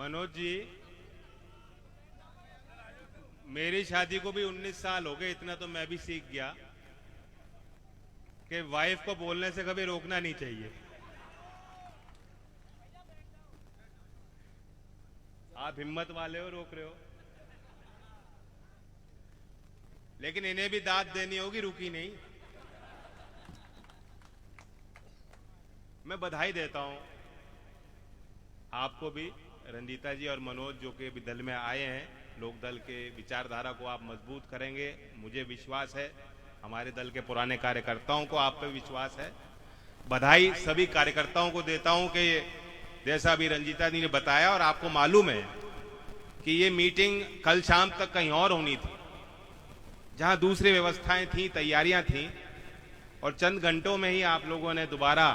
मनोज जी, मेरी शादी को भी 19 साल हो गए। इतना तो मैं भी सीख गया कि वाइफ को बोलने से कभी रोकना नहीं चाहिए। आप हिम्मत वाले हो, रोक रहे हो, लेकिन इन्हें भी दाद देनी होगी, रुकी नहीं। मैं बधाई देता हूं आपको भी, रंजीता जी और मनोज, जो कि अभी दल में आए हैं। लोक दल के विचारधारा को आप मजबूत करेंगे, मुझे विश्वास है। हमारे दल के पुराने कार्यकर्ताओं को आप पे विश्वास है। बधाई सभी कार्यकर्ताओं को देता हूं कि जैसा अभी रंजीता जी ने बताया, और आपको मालूम है कि ये मीटिंग कल शाम तक कहीं और होनी थी, जहां दूसरी व्यवस्थाएं थी, तैयारियां थी, और चंद घंटों में ही आप लोगों ने दोबारा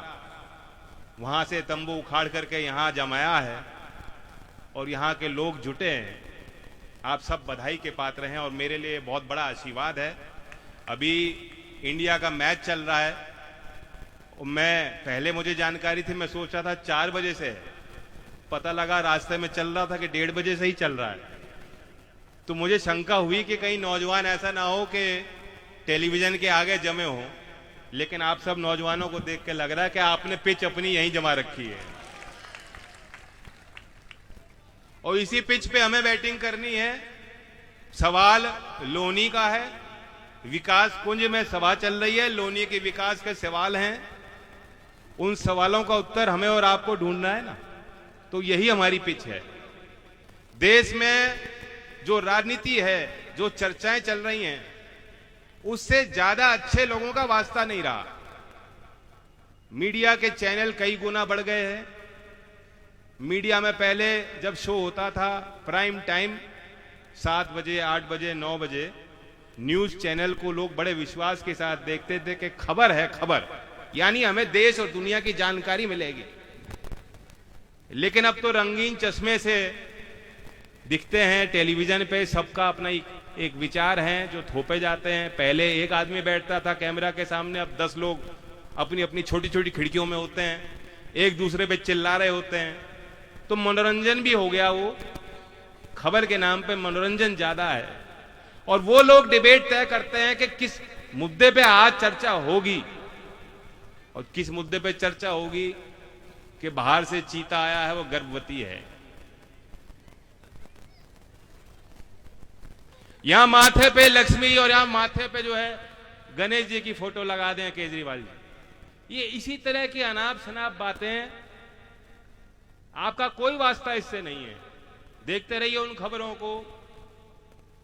वहां से तंबू उखाड़ करके यहां जमाया है और यहां के लोग जुटे हैं। आप सब बधाई के पात्र हैं और मेरे लिए बहुत बड़ा आशीर्वाद है। अभी इंडिया का मैच चल रहा है। मैं पहले मुझे जानकारी थी, मैं सोच रहा था 4 बजे से है, पता लगा रास्ते में चल रहा था कि 1:30 बजे से ही चल रहा है। तो मुझे शंका हुई कि कहीं नौजवान ऐसा ना हो कि टेलीविजन के आगे जमे हो, लेकिन आप सब नौजवानों को देख के लग रहा है कि आपने पिच अपनी यहीं जमा रखी है और इसी पिच पे हमें बैटिंग करनी है। सवाल लोनी का है, विकास कुंज में सभा चल रही है, लोनी के विकास के सवाल हैं। उन सवालों का उत्तर हमें और आपको ढूंढना है ना, तो यही हमारी पिच है। देश में जो राजनीति है, जो चर्चाएं चल रही हैं, उससे ज्यादा अच्छे लोगों का वास्ता नहीं रहा। मीडिया के चैनल कई गुना बढ़ गए हैं। मीडिया में पहले जब शो होता था प्राइम टाइम 7 बजे, 8 बजे, 9 बजे, न्यूज चैनल को लोग बड़े विश्वास के साथ देखते थे कि खबर है, खबर यानी हमें देश और दुनिया की जानकारी मिलेगी। लेकिन अब तो रंगीन चश्मे से दिखते हैं टेलीविजन पे, सबका अपना एक विचार है जो थोपे जाते हैं। पहले एक आदमी बैठता था कैमरा के सामने, अब 10 लोग अपनी अपनी छोटी छोटी खिड़कियों में होते हैं, एक दूसरे पे चिल्ला रहे होते हैं। तो मनोरंजन भी हो गया, वो खबर के नाम पे मनोरंजन ज्यादा है। और वो लोग डिबेट तय करते हैं कि किस मुद्दे पे आज चर्चा होगी, और किस मुद्दे पे चर्चा होगी कि बाहर से चीता आया है, वो गर्भवती है। यहां माथे पे लक्ष्मी और यहां माथे पे जो है गणेश जी की फोटो लगा दें केजरीवाल जी। ये इसी तरह की अनाप शनाप बातें, आपका कोई वास्ता इससे नहीं है। देखते रहिए उन खबरों को,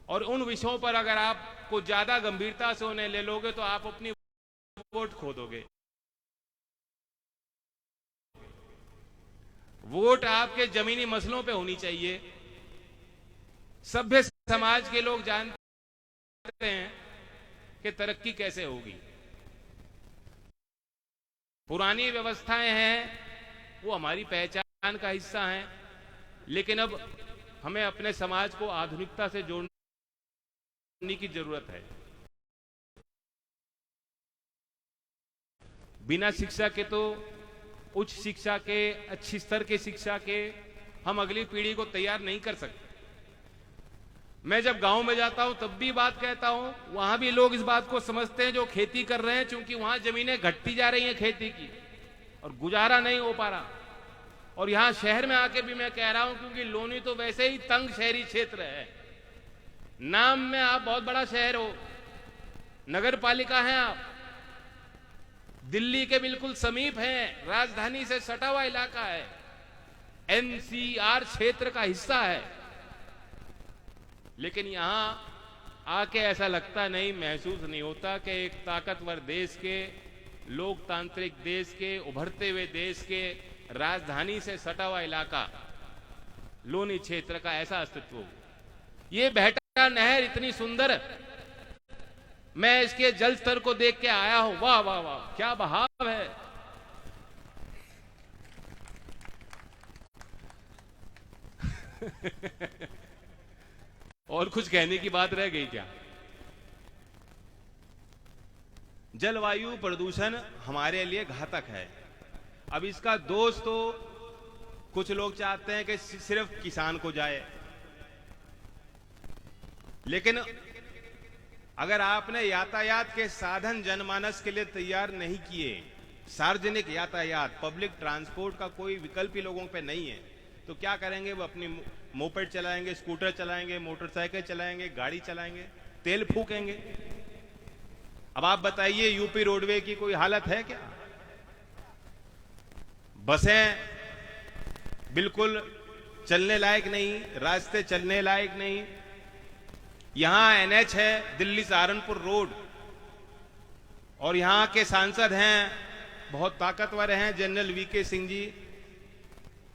और उन विषयों पर अगर आपको ज्यादा गंभीरता से उन्हें ले लोगे तो आप अपनी वोट खो दोगे। वोट आपके जमीनी मसलों पे होनी चाहिए। सभ्य समाज के लोग जानते हैं कि तरक्की कैसे होगी। पुरानी व्यवस्थाएं हैं, वो हमारी पहचान का हिस्सा हैं, लेकिन अब हमें अपने समाज को आधुनिकता से जोड़ने की जरूरत है। बिना शिक्षा के तो, उच्च शिक्षा के, अच्छी स्तर के शिक्षा के, हम अगली पीढ़ी को तैयार नहीं कर सकते। मैं जब गांव में जाता हूं तब भी बात कहता हूं, वहां भी लोग इस बात को समझते हैं जो खेती कर रहे हैं, क्योंकि वहां जमीनें घटती जा रही हैं खेती की और गुजारा नहीं हो पा रहा। और यहां शहर में आके भी मैं कह रहा हूं, क्योंकि लोनी तो वैसे ही तंग शहरी क्षेत्र है। नाम में आप बहुत बड़ा शहर हो, नगर पालिका है आप, दिल्ली के बिल्कुल समीप है, राजधानी से सटा हुआ इलाका है, एनसीआर क्षेत्र का हिस्सा है। लेकिन यहां आके ऐसा लगता नहीं, महसूस नहीं होता कि एक ताकतवर देश के, लोकतांत्रिक देश के, उभरते हुए देश के राजधानी से सटा हुआ इलाका लोनी क्षेत्र का ऐसा अस्तित्व हो। ये बहता नहर इतनी सुंदर, मैं इसके जल स्तर को देख के आया हूं, वाह वाह वाह, क्या बहाव है। और कुछ कहने की बात रह गई क्या? जलवायु प्रदूषण हमारे लिए घातक है। अब इसका दोष तो कुछ लोग चाहते हैं कि सिर्फ किसान को जाए, लेकिन अगर आपने यातायात के साधन जनमानस के लिए तैयार नहीं किए, सार्वजनिक यातायात, पब्लिक ट्रांसपोर्ट का कोई विकल्प ही लोगों पे नहीं है, तो क्या करेंगे? वो अपनी मोपेड चलाएंगे, स्कूटर चलाएंगे, मोटरसाइकिल चलाएंगे, गाड़ी चलाएंगे, तेल फूकेंगे। अब आप बताइए, यूपी रोडवे की कोई हालत है क्या? बसें बिल्कुल चलने लायक नहीं, रास्ते चलने लायक नहीं। यहां एनएच है, दिल्ली सहारनपुर रोड, और यहां के सांसद हैं, बहुत ताकतवर हैं, जनरल वीके सिंह जी।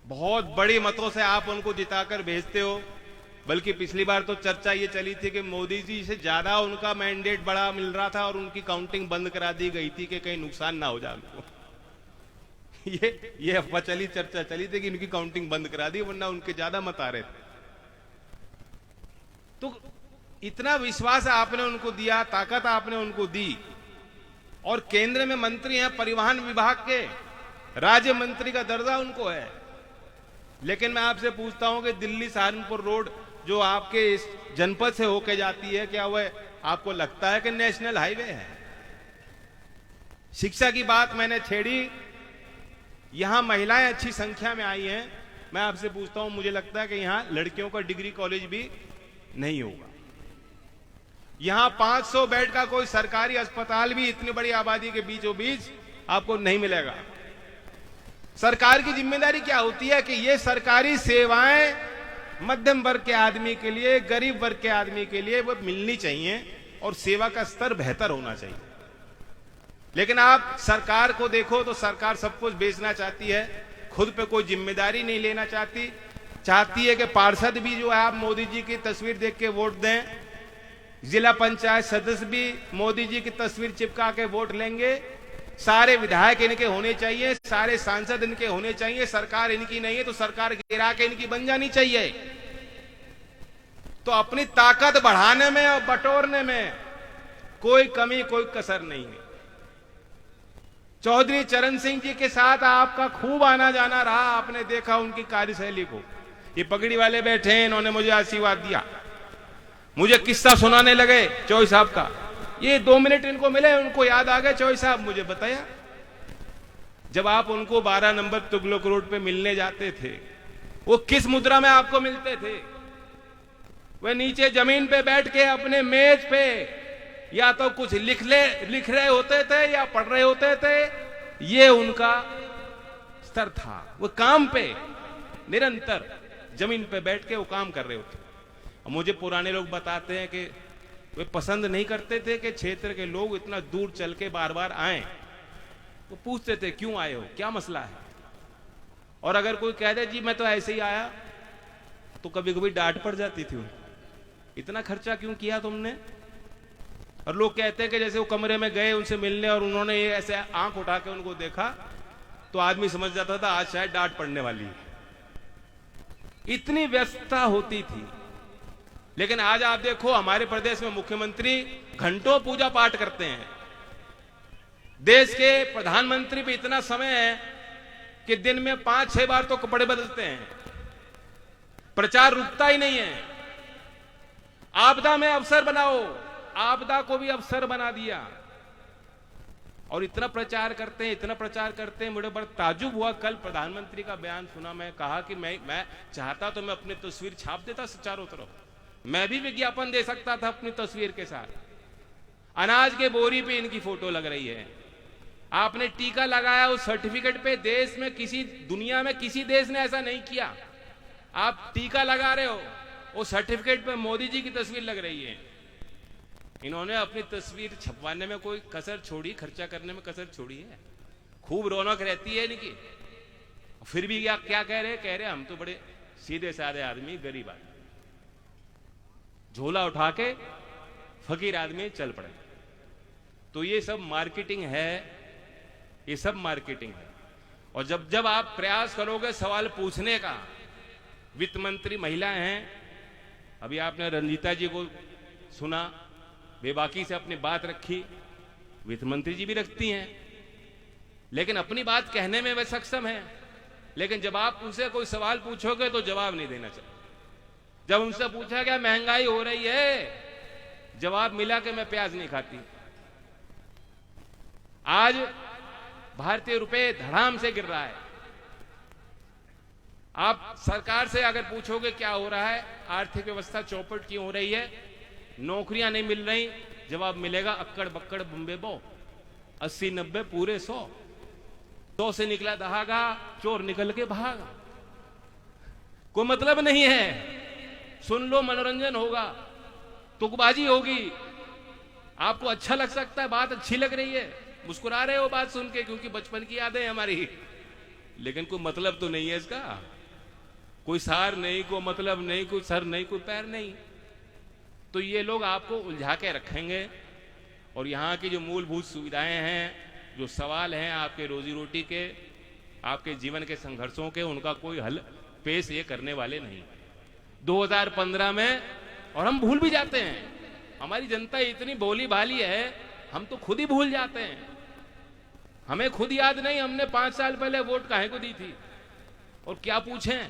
बहुत बड़ी मतों से आप उनको जिताकर भेजते हो। बल्कि पिछली बार तो चर्चा ये चली थी कि मोदी जी से ज्यादा उनका मैंडेट बड़ा मिल रहा था और उनकी काउंटिंग बंद करा दी गई थी कि कहीं नुकसान ना हो जाए उनको। ये अफवाह चली, चर्चा चली थी कि इनकी काउंटिंग बंद करा दी, वरना उनके ज्यादा मत आ रहे थे। तो इतना विश्वास आपने उनको दिया, ताकत आपने उनको दी, और केंद्र में मंत्री हैं, परिवहन विभाग के राज्य मंत्री का दर्जा उनको है। लेकिन मैं आपसे पूछता हूं कि दिल्ली सहारनपुर रोड जो आपके इस जनपद से होके जाती है, क्या वह आपको लगता है कि नेशनल हाईवे है? शिक्षा की बात मैंने छेड़ी, यहां महिलाएं अच्छी संख्या में आई हैं। मैं आपसे पूछता हूं, मुझे लगता है कि यहां लड़कियों का डिग्री कॉलेज भी नहीं होगा। यहां 500 बेड का कोई सरकारी अस्पताल भी इतनी बड़ी आबादी के बीचों बीच आपको नहीं मिलेगा। सरकार की जिम्मेदारी क्या होती है कि ये सरकारी सेवाएं मध्यम वर्ग के आदमी के लिए, गरीब वर्ग के आदमी के लिए वो मिलनी चाहिए और सेवा का स्तर बेहतर होना चाहिए। लेकिन आप सरकार को देखो तो सरकार सब कुछ बेचना चाहती है, खुद पे कोई जिम्मेदारी नहीं लेना चाहती है कि पार्षद भी जो है आप मोदी जी की तस्वीर देख के वोट दें, जिला पंचायत सदस्य भी मोदी जी की तस्वीर चिपका के वोट लेंगे, सारे विधायक इनके होने चाहिए, सारे सांसद इनके होने चाहिए, सरकार इनकी नहीं है तो सरकार गिरा के इनकी बन जानी चाहिए। तो अपनी ताकत बढ़ाने में और बटोरने में कोई कमी, कोई कसर नहीं है। चौधरी चरण सिंह जी के साथ आपका खूब आना जाना रहा, आपने देखा उनकी कार्यशैली को। ये पगड़ी वाले बैठे हैं, इन्होंने मुझे आशीर्वाद दिया, मुझे किस्सा सुनाने लगे चौधरी साहब का। ये 2 मिनट इनको मिले, उनको याद आ गया, चौधरी साहब मुझे बताया। जब आप उनको 12 नंबर तुगलक रोड पे मिलने जाते थे, वो किस मुद्रा में आपको मिलते थे? वे नीचे जमीन पे बैठ के अपने मेज पे या तो कुछ लिख रहे होते थे या पढ़ रहे होते थे। ये उनका स्तर था, वो काम पे निरंतर जमीन पे बैठ के वो काम कर रहे होते। मुझे पुराने लोग बताते हैं कि वे पसंद नहीं करते थे कि क्षेत्र के लोग इतना दूर चल के बार बार आए। वो पूछते थे क्यों आए हो, क्या मसला है? और अगर कोई कह दे जी मैं तो ऐसे ही आया, तो कभी कभी डांट पड़ जाती थी उनको, इतना खर्चा क्यों किया तुमने? और लोग कहते हैं कि जैसे वो कमरे में गए उनसे मिलने और उन्होंने ऐसे आंख उठा के उनको देखा तो आदमी समझ जाता था आज शायद डांट पड़ने वाली है। इतनी व्यस्तता होती थी। लेकिन आज आप देखो हमारे प्रदेश में मुख्यमंत्री घंटों पूजा पाठ करते हैं। देश के प्रधानमंत्री भी इतना समय है कि दिन में 5-6 बार तो कपड़े बदलते हैं, प्रचार रुकता ही नहीं है। आपदा में अवसर बनाओ, आपदा को भी अवसर बना दिया और इतना प्रचार करते हैं, इतना प्रचार करते हैं। मुझे बड़ा ताजुब हुआ, कल प्रधानमंत्री का बयान सुना, मैं कहा कि मैं चाहता तो मैं अपनी तस्वीर छाप देता चारों तरफ, मैं भी विज्ञापन दे सकता था अपनी तस्वीर के साथ। अनाज के बोरी पे इनकी फोटो लग रही है, आपने टीका लगाया उस सर्टिफिकेट पे, देश में किसी, दुनिया में किसी देश ने ऐसा नहीं किया। आप टीका लगा रहे हो, वो सर्टिफिकेट पे मोदी जी की तस्वीर लग रही है। इन्होंने अपनी तस्वीर छपवाने में कोई कसर छोड़ी, खर्चा करने में कसर छोड़ी है? खूब रौनक रहती है इनकी। फिर भी क्या कह रहे हम तो बड़े सीधे साधे आदमी, गरीब आदमी, झोला उठा के फकीर आदमी चल पड़े। तो ये सब मार्केटिंग है, ये सब मार्केटिंग है। और जब आप प्रयास करोगे सवाल पूछने का, वित्त मंत्री महिलाएं हैं, अभी आपने रंजीता जी को सुना, बेबाकी से अपनी बात रखी, वित्त मंत्री जी भी रखती हैं, लेकिन अपनी बात कहने में वे सक्षम हैं। लेकिन जब आप उनसे कोई सवाल पूछोगे तो जवाब नहीं देना चाहिए। जब उनसे पूछा गया महंगाई हो रही है, जवाब मिला कि मैं प्याज नहीं खाती। आज भारतीय रुपए धड़ाम से गिर रहा है। आप सरकार से अगर पूछोगे क्या हो रहा है, आर्थिक व्यवस्था चौपट क्यों हो रही है, नौकरियां नहीं मिल रही, जवाब मिलेगा अक्कड़ बक्कड़ बुम्बे बो, 80-90 पूरे 100 से निकला दहागा, चोर निकल के भागा। कोई मतलब नहीं है। सुन लो, मनोरंजन होगा, तुकबाजी होगी, आपको अच्छा लग सकता है, बात अच्छी लग रही है, मुस्कुरा रहे हो बात सुन के क्योंकि बचपन की यादें हैं हमारी, लेकिन कोई मतलब तो नहीं है इसका। कोई सार नहीं, कोई मतलब नहीं, कोई सर नहीं, कोई पैर नहीं। तो ये लोग आपको उलझा के रखेंगे और यहाँ की जो मूलभूत सुविधाएं हैं, जो सवाल हैं आपके रोजी रोटी के, आपके जीवन के संघर्षों के, उनका कोई हल पेश ये करने वाले नहीं। 2015 में, और हम भूल भी जाते हैं, हमारी जनता इतनी भोली भाली है, हम तो खुद ही भूल जाते हैं। हमें खुद याद नहीं हमने 5 साल पहले वोट काहे को दी थी और क्या पूछें।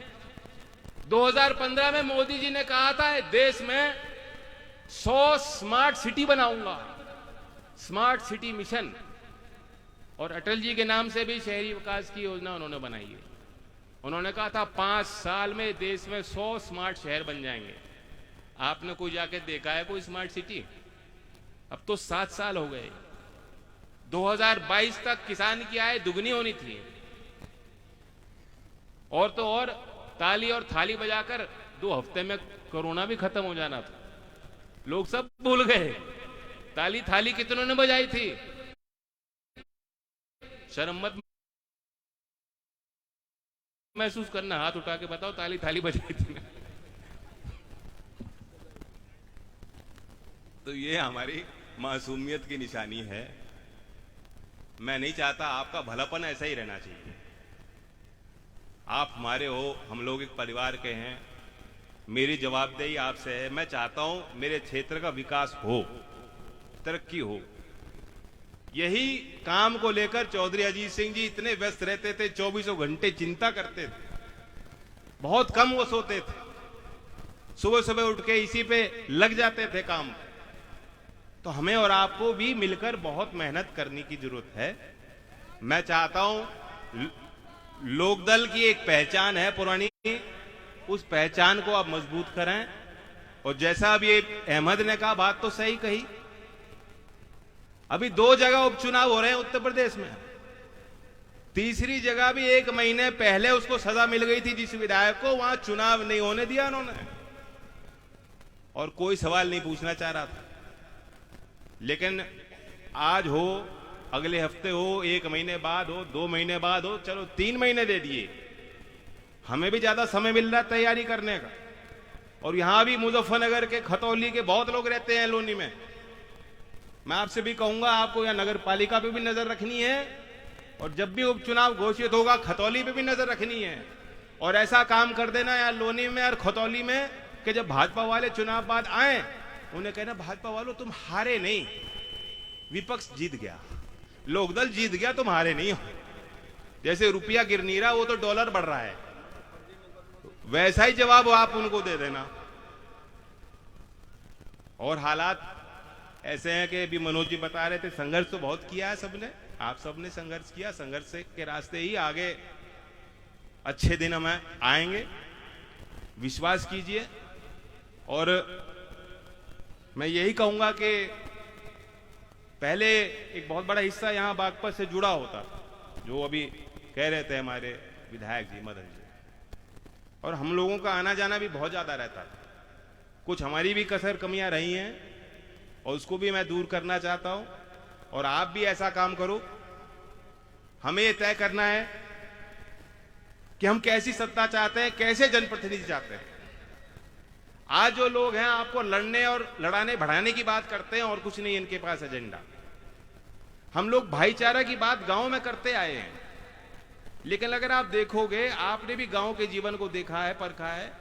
2015 में मोदी जी ने कहा था देश में 100 स्मार्ट सिटी बनाऊंगा, स्मार्ट सिटी मिशन, और अटल जी के नाम से भी शहरी विकास की योजना उन्होंने बनाई है। उन्होंने कहा था 5 साल में देश में 100 स्मार्ट शहर बन जाएंगे। आपने कोई जाके देखा है कोई स्मार्ट सिटी? अब तो 7 साल हो गए। 2022 तक किसान की आय दुगनी होनी थी, और तो और ताली और थाली बजाकर 2 हफ्ते में कोरोना भी खत्म हो जाना था। लोग सब भूल गए। ताली थाली कितनों ने बजाई थी? शर्म मत महसूस करना, हाथ उठा के बताओ ताली थाली बजाई थी। तो ये हमारी मासूमियत की निशानी है। मैं नहीं चाहता, आपका भलापन ऐसा ही रहना चाहिए। आप हमारे हो, हम लोग एक परिवार के हैं, मेरी जवाबदेही आपसे है। मैं चाहता हूं मेरे क्षेत्र का विकास हो, तरक्की हो। यही काम को लेकर चौधरी अजीत सिंह जी इतने व्यस्त रहते थे, 24 घंटे चिंता करते थे, बहुत कम वो सोते थे, सुबह सुबह उठ के इसी पे लग जाते थे काम। तो हमें और आपको भी मिलकर बहुत मेहनत करने की जरूरत है। मैं चाहता हूं लोकदल की एक पहचान है पुरानी, उस पहचान को आप मजबूत करें। और जैसा अभी अहमद ने कहा, बात तो सही कही, अभी 2 जगह उपचुनाव हो रहे हैं उत्तर प्रदेश में। तीसरी जगह भी 1 महीने पहले उसको सजा मिल गई थी, जिस विधायक को, वहां चुनाव नहीं होने दिया उन्होंने, और कोई सवाल नहीं पूछना चाह रहा था। लेकिन आज हो, अगले हफ्ते हो, 1 महीने बाद हो, 2 महीने बाद हो, चलो 3 महीने दे दिए, हमें भी ज्यादा समय मिल रहा है तैयारी करने का। और यहां भी मुजफ्फरनगर के, खतौली के बहुत लोग रहते हैं लोनी में। मैं आपसे भी कहूंगा, आपको यहां नगर पालिका पे भी नजर रखनी है, और जब भी उपचुनाव घोषित होगा खतौली पे भी नजर रखनी है। और ऐसा काम कर देना यार लोनी में और खतौली में कि जब भाजपा वाले चुनाव बाद आए, उन्हें कहना भाजपा वालों तुम हारे नहीं, विपक्ष जीत गया, लोकदल जीत गया, तुम हारे नहीं हो। जैसे रुपया गिर नहीं रहा, वो तो डॉलर बढ़ रहा है, वैसा ही जवाब आप उनको दे देना। और हालात ऐसे हैं कि अभी मनोज जी बता रहे थे, संघर्ष तो बहुत किया है सबने, आप सबने संघर्ष किया, संघर्ष के रास्ते ही आगे अच्छे दिन हमें आएंगे, विश्वास कीजिए। और मैं यही कहूंगा कि पहले एक बहुत बड़ा हिस्सा यहां बागपत से जुड़ा होता, जो अभी कह रहे थे हमारे विधायक जी मदन जी, और हम लोगों का आना जाना भी बहुत ज्यादा रहता था। कुछ हमारी भी कसर कमियां रही हैं, और उसको भी मैं दूर करना चाहता हूं। और आप भी ऐसा काम करो। हमें यह तय करना है कि हम कैसी सत्ता चाहते हैं, कैसे जनप्रतिनिधि चाहते हैं। आज जो लोग हैं आपको लड़ने और लड़ाने बढ़ाने की बात करते हैं, और कुछ नहीं इनके पास एजेंडा। हम लोग भाईचारा की बात गांव में करते आए हैं, लेकिन अगर आप देखोगे, आपने भी गांव के जीवन को देखा है, परखा है,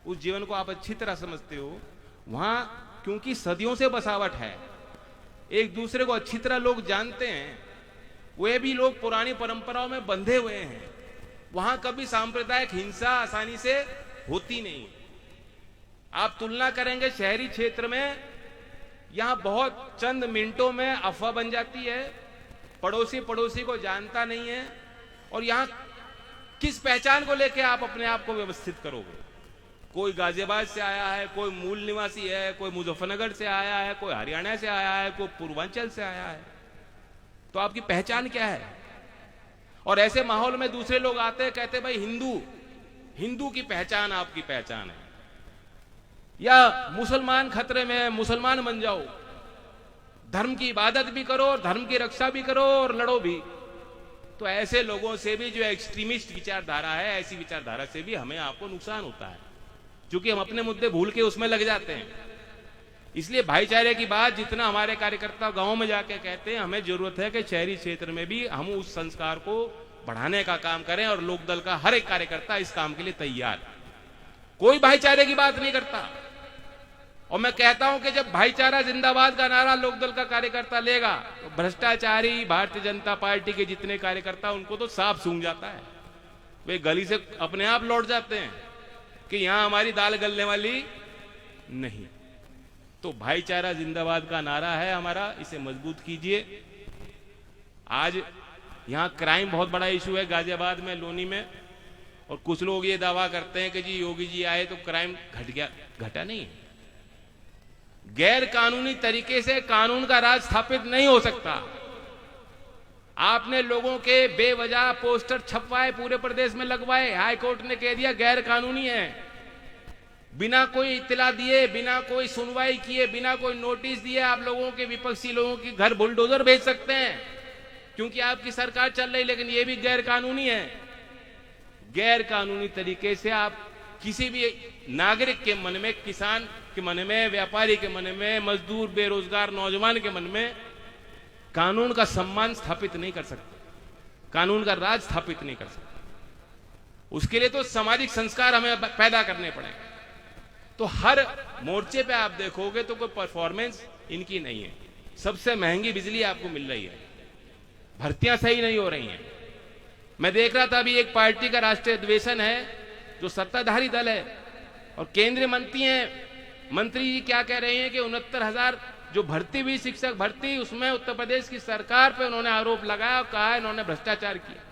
उस जीवन को आप अच्छी तरह समझते हो। वहां क्योंकि सदियों से बसावट है, एक दूसरे को अच्छी तरह लोग जानते हैं, वे भी लोग पुरानी परंपराओं में बंधे हुए हैं। वहां कभी सांप्रदायिक हिंसा आसानी से होती नहीं। आप तुलना करेंगे शहरी क्षेत्र में, यहां बहुत चंद मिनटों में अफवाह बन जाती है, पड़ोसी पड़ोसी को जानता नहीं है, और यहां किस पहचान को लेकर आप अपने आप को व्यवस्थित करोगे? कोई गाजियाबाद से आया है, कोई मूल निवासी है, कोई मुजफ्फरनगर से आया है, कोई हरियाणा से आया है, कोई पूर्वांचल से आया है, तो आपकी पहचान क्या है? और ऐसे माहौल में दूसरे लोग आते हैं, कहते भाई हिंदू की पहचान आपकी पहचान है, या मुसलमान खतरे में है, मुसलमान बन जाओ, धर्म की इबादत भी करो और धर्म की रक्षा भी करो और लड़ो भी। तो ऐसे लोगों से भी, जो एक्सट्रीमिस्ट विचारधारा है, ऐसी विचारधारा से भी हमें आपको नुकसान होता है, क्योंकि हम अपने मुद्दे भूल के उसमें लग जाते हैं। इसलिए भाईचारे की बात जितना हमारे कार्यकर्ता गांव में जाके कहते हैं, हमें जरूरत है कि शहरी क्षेत्र में भी हम उस संस्कार को बढ़ाने का काम करें, और लोकदल का हर एक कार्यकर्ता इस काम के लिए तैयार। कोई भाईचारे की बात नहीं करता, और मैं कहता हूं कि जब भाईचारा जिंदाबाद का नारा लोकदल का कार्यकर्ता लेगा, तो भ्रष्टाचारी भारतीय जनता पार्टी के जितने कार्यकर्ता, उनको तो साफ सूंघ जाता है, वे गली से अपने आप लौट जाते हैं कि यहां हमारी दाल गलने वाली नहीं। तो भाईचारा जिंदाबाद का नारा है हमारा, इसे मजबूत कीजिए। आज यहां क्राइम बहुत बड़ा इशू है गाजियाबाद में, लोनी में, और कुछ लोग ये दावा करते हैं कि जी योगी जी आए तो क्राइम घट गया। घटा नहीं है। गैर कानूनी तरीके से कानून का राज स्थापित नहीं हो सकता। आपने लोगों के बेवजह पोस्टर छपवाए, पूरे प्रदेश में लगवाए, हाई कोर्ट ने कह दिया गैर कानूनी है। बिना कोई इत्तला दिए, बिना कोई सुनवाई किए, बिना कोई नोटिस दिए आप लोगों के, विपक्षी लोगों के घर बुलडोजर भेज सकते हैं, क्योंकि आपकी सरकार चल रही, लेकिन यह भी गैर कानूनी है। गैर कानूनी तरीके से आप किसी भी नागरिक के मन में, किसान के मन में, व्यापारी के मन में, मजदूर, बेरोजगार नौजवान के मन में कानून का सम्मान स्थापित नहीं कर सकते, कानून का राज स्थापित नहीं कर सकते। उसके लिए तो सामाजिक संस्कार हमें पैदा करने पड़ेंगे। तो हर मोर्चे पे आप देखोगे तो कोई परफॉर्मेंस इनकी नहीं है। सबसे महंगी बिजली आपको मिल रही है, भर्तियां सही नहीं हो रही हैं। मैं देख रहा था अभी एक पार्टी का राष्ट्रीय अधिवेशन है, जो सत्ताधारी दल है, और केंद्रीय मंत्री हैं, मंत्री जी क्या कह रहे हैं कि 69,000 जो भर्ती हुई, शिक्षक भर्ती, उसमें उत्तर प्रदेश की सरकार पे उन्होंने आरोप लगाया और कहा इन्होंने भ्रष्टाचार किया,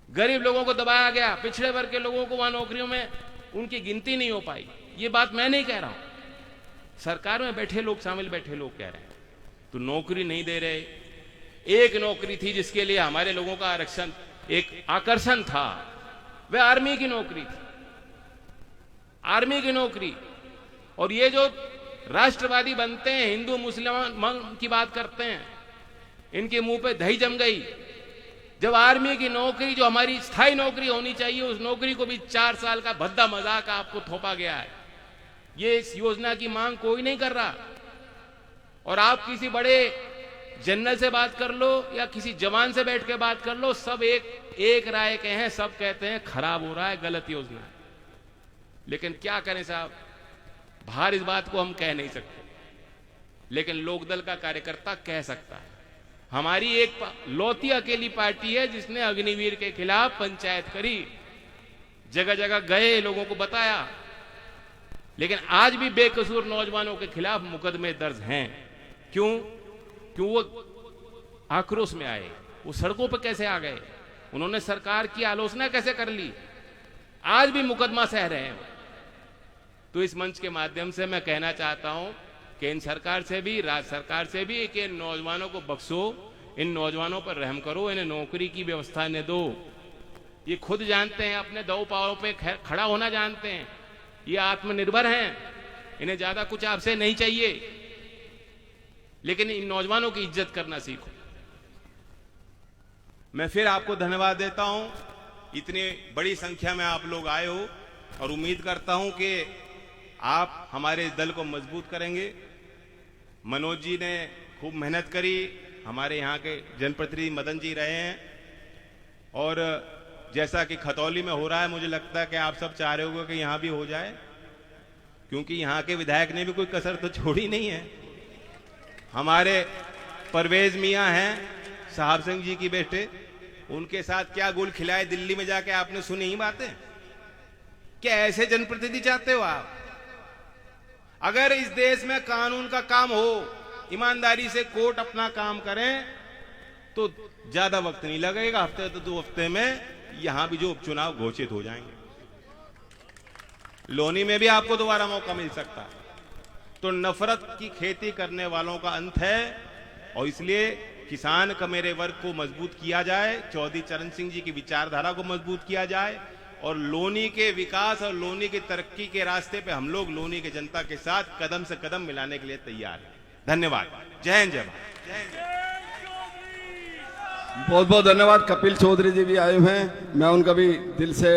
गरीब लोगों को दबाया गया, पिछड़े वर्ग के लोगों को वहां नौकरियों में उनकी गिनती नहीं हो पाई। ये बात मैं नहीं कह रहा हूं, सरकार में बैठे लोग, शामिल बैठे लोग कह रहे हैं। तो नौकरी नहीं दे रहे। एक नौकरी थी जिसके लिए हमारे लोगों का आरक्षण एक आकर्षण था, वह आर्मी की नौकरी थी, आर्मी की नौकरी। और ये जो राष्ट्रवादी बनते हैं, हिंदू मुसलमान की बात करते हैं, इनके मुंह पे दही जम गई। जब आर्मी की नौकरी, जो हमारी स्थायी नौकरी होनी चाहिए, उस नौकरी को भी 4 साल का भद्दा मजाक आपको थोपा गया है। ये इस योजना की मांग कोई नहीं कर रहा। और आप किसी बड़े जनरल से बात कर लो या किसी जवान से बैठ के बात कर लो, सब एक राय के हैं, सब कहते हैं खराब हो रहा है, गलत योजना है। लेकिन क्या करें साहब, बाहर इस बात को हम कह नहीं सकते, लेकिन लोकदल का कार्यकर्ता कह सकता है। हमारी एक लौती अकेली पार्टी है जिसने अग्निवीर के खिलाफ पंचायत करी, जगह जगह गए, लोगों को बताया, लेकिन आज भी बेकसूर नौजवानों के खिलाफ मुकदमे दर्ज हैं। क्यों? वो आक्रोश में आए, वो सड़कों पर कैसे आ गए, उन्होंने सरकार की आलोचना कैसे कर ली, आज भी मुकदमा सह रहे हैं। तो इस मंच के माध्यम से मैं कहना चाहता हूं, केंद्र सरकार से भी, राज्य सरकार से भी, कि इन नौजवानों को बख्शो, इन नौजवानों पर रहम करो, इन्हें नौकरी की व्यवस्था ने दो। ये खुद जानते हैं, अपने दो पांवों पे खड़ा होना जानते हैं, ये आत्मनिर्भर हैं, इन्हें ज्यादा कुछ आपसे नहीं चाहिए। लेकिन इन नौजवानों की इज्जत करना सीखो। मैं फिर आपको धन्यवाद देता हूं, इतनी बड़ी संख्या में आप लोग आए हो, और उम्मीद करता हूं कि आप हमारे दल को मजबूत करेंगे। मनोज जी ने खूब मेहनत करी, हमारे यहाँ के जनप्रतिनिधि मदन जी रहे हैं, और जैसा कि खतौली में हो रहा है, मुझे लगता है कि आप सब चाह रहे होंगे कि यहाँ भी हो जाए, क्योंकि यहाँ के विधायक ने भी कोई कसर तो छोड़ी नहीं है। हमारे परवेज मियाँ हैं, साहब सिंह जी की बेटे, उनके साथ क्या गुल खिलाए दिल्ली में जाके आपने सुनी ही बातें? क्या ऐसे जनप्रतिनिधि चाहते हो आप? अगर इस देश में कानून का काम हो, ईमानदारी से कोर्ट अपना काम करें, तो ज्यादा वक्त नहीं लगेगा, हफ्ते तो 2 हफ्ते में यहां भी जो उपचुनाव घोषित हो जाएंगे। लोनी में भी आपको दोबारा मौका मिल सकता है। तो नफरत की खेती करने वालों का अंत है, और इसलिए किसान का मेरे वर्ग को मजबूत किया जाए, चौधरी चरण सिंह जी की विचारधारा को मजबूत किया जाए, और लोनी के विकास और लोनी की तरक्की के रास्ते पे हम लोग लोनी के जनता के साथ कदम से कदम मिलाने के लिए तैयार हैं। धन्यवाद। जय हिंद, जय भारत। जय हिंद। बहुत बहुत धन्यवाद। कपिल चौधरी जी भी आए हुए हैं, मैं उनका भी दिल से